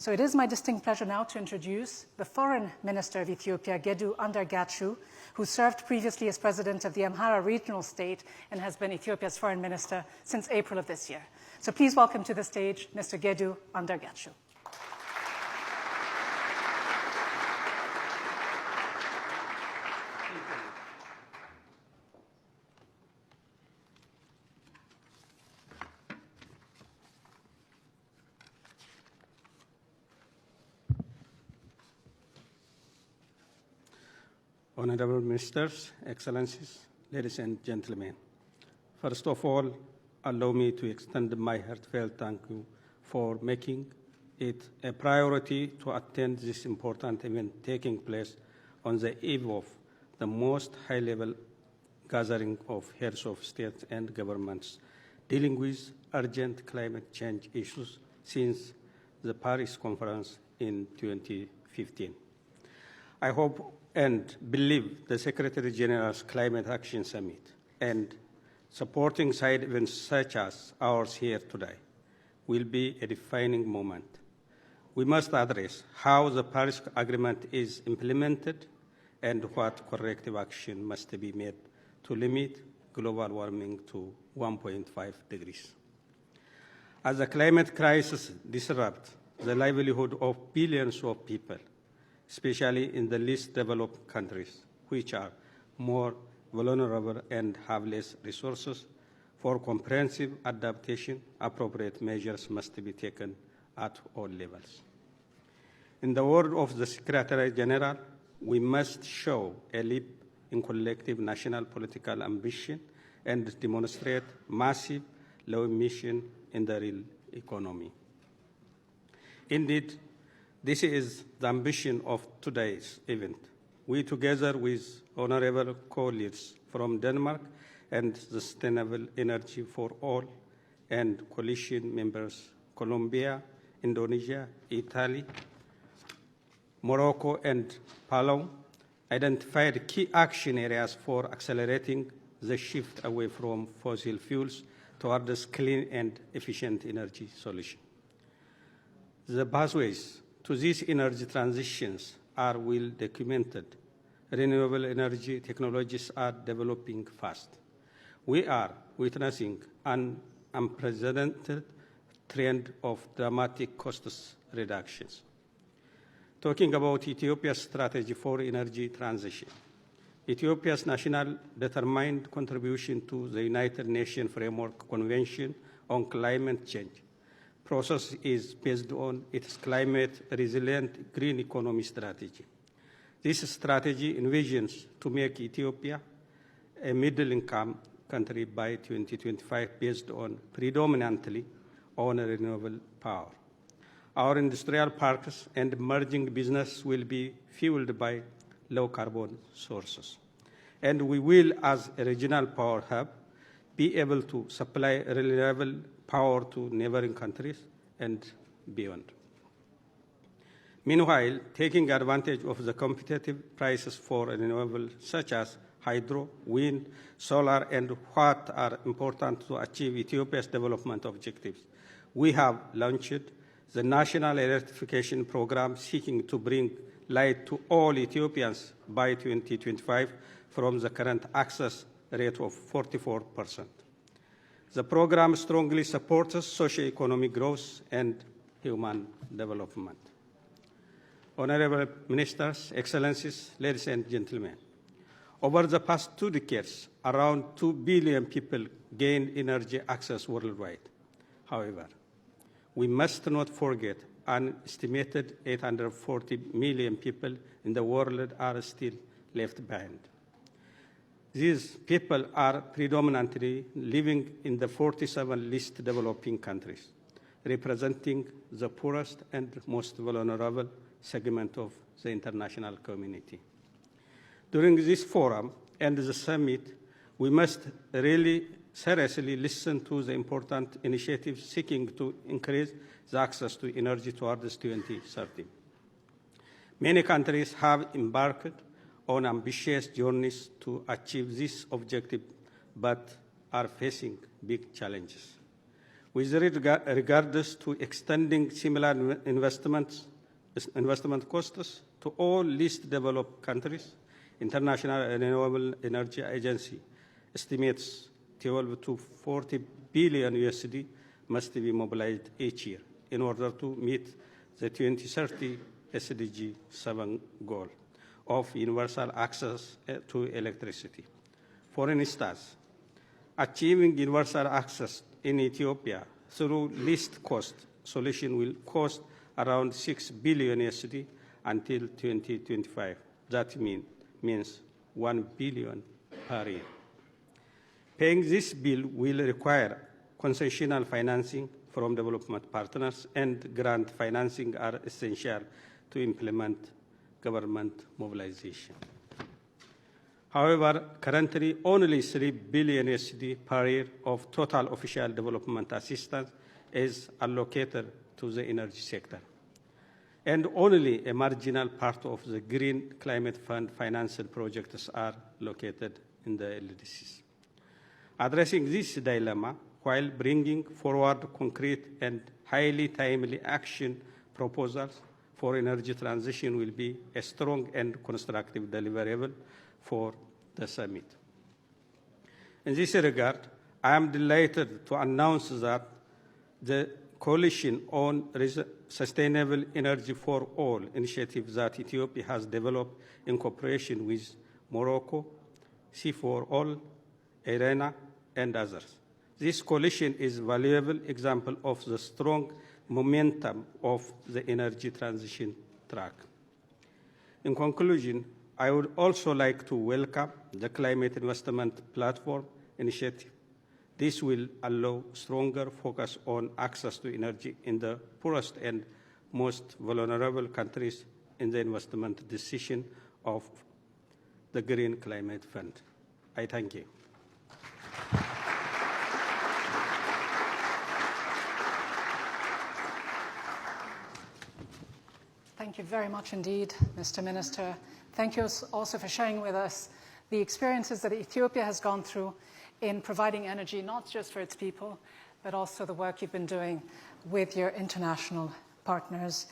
So it is my distinct pleasure now to introduce the Foreign Minister of Ethiopia, Gedu Andargachew, who served previously as President of the Amhara Regional State and has been Ethiopia's Foreign Minister since April of this year. So please welcome to the stage Mr. Gedu Andargachew. Honorable Ministers, Excellencies, ladies and gentlemen. First of all, allow me to extend my heartfelt thank you for making it a priority to attend this important event taking place on the eve of the most high-level gathering of heads of states and governments dealing with urgent climate change issues since the Paris Conference in 2015. I hope and believe the Secretary General's Climate Action Summit and supporting side events such as ours here today will be a defining moment. We must address how the Paris Agreement is implemented and what corrective action must be made to limit global warming to 1.5 degrees. As the climate crisis disrupts the livelihood of billions of people, especially in the least developed countries, which are more vulnerable and have less resources, for comprehensive adaptation, appropriate measures must be taken at all levels. In the word of the Secretary General, we must show a leap in collective national political ambition and demonstrate massive low emission in the real economy. Indeed, this is the ambition of today's event. We, together with honorable colleagues from Denmark and Sustainable Energy for All and coalition members Colombia, Indonesia, Italy, Morocco, and Palau, identified key action areas for accelerating the shift away from fossil fuels towards clean and efficient energy solutions. The pathways to these energy transitions are well documented. Renewable energy technologies are developing fast. We are witnessing an unprecedented trend of dramatic cost reductions. Talking about Ethiopia's strategy for energy transition, Ethiopia's national determined contribution to the United Nations Framework Convention on Climate Change process is based on its climate-resilient green economy strategy. This strategy envisions to make Ethiopia a middle-income country by 2025 based on predominantly on renewable power. Our industrial parks and emerging business will be fueled by low-carbon sources. And we will, as a regional power hub, be able to supply reliable power to neighboring countries and beyond. Meanwhile, taking advantage of the competitive prices for renewables such as hydro, wind, solar, and what are important to achieve Ethiopia's development objectives, we have launched the National Electrification Program seeking to bring light to all Ethiopians by 2025 from the current access rate of 44%. The program strongly supports socio-economic growth and human development. Honorable Ministers, Excellencies, ladies and gentlemen, over the past 2 decades, around 2 billion people gained energy access worldwide. However, we must not forget an estimated 840 million people in the world are still left behind. These people are predominantly living in the 47 least developing countries, representing the poorest and most vulnerable segment of the international community. During this forum and the summit, we must really seriously listen to the important initiatives seeking to increase the access to energy towards 2030. Many countries have embarked on ambitious journeys to achieve this objective, but are facing big challenges. With regards to extending similar investment costs to all least developed countries, International Renewable Energy Agency estimates 12 to 40 billion USD must be mobilized each year in order to meet the 2030 SDG 7 goal of universal access to electricity. For instance, achieving universal access in Ethiopia through least cost solution will cost around 6 billion USD until 2025. That means 1 billion per year. Paying this bill will require concessional financing from development partners, and grant financing are essential to implement government mobilization. However, currently only 3 billion USD per year of total official development assistance is allocated to the energy sector, and only a marginal part of the Green Climate Fund financed projects are located in the LDCs. Addressing this dilemma while bringing forward concrete and highly timely action proposals for energy transition will be a strong and constructive deliverable for the summit. In this regard, I am delighted to announce that the Coalition on Sustainable Energy for All initiative that Ethiopia has developed in cooperation with Morocco, C4All, IRENA, and others. This coalition is a valuable example of the strong momentum of the energy transition track. In conclusion, I would also like to welcome the Climate Investment Platform initiative. This will allow stronger focus on access to energy in the poorest and most vulnerable countries in the investment decision of the Green Climate Fund. I thank you. Thank you very much indeed, Mr. Minister. Thank you also for sharing with us the experiences that Ethiopia has gone through in providing energy, not just for its people, but also the work you've been doing with your international partners.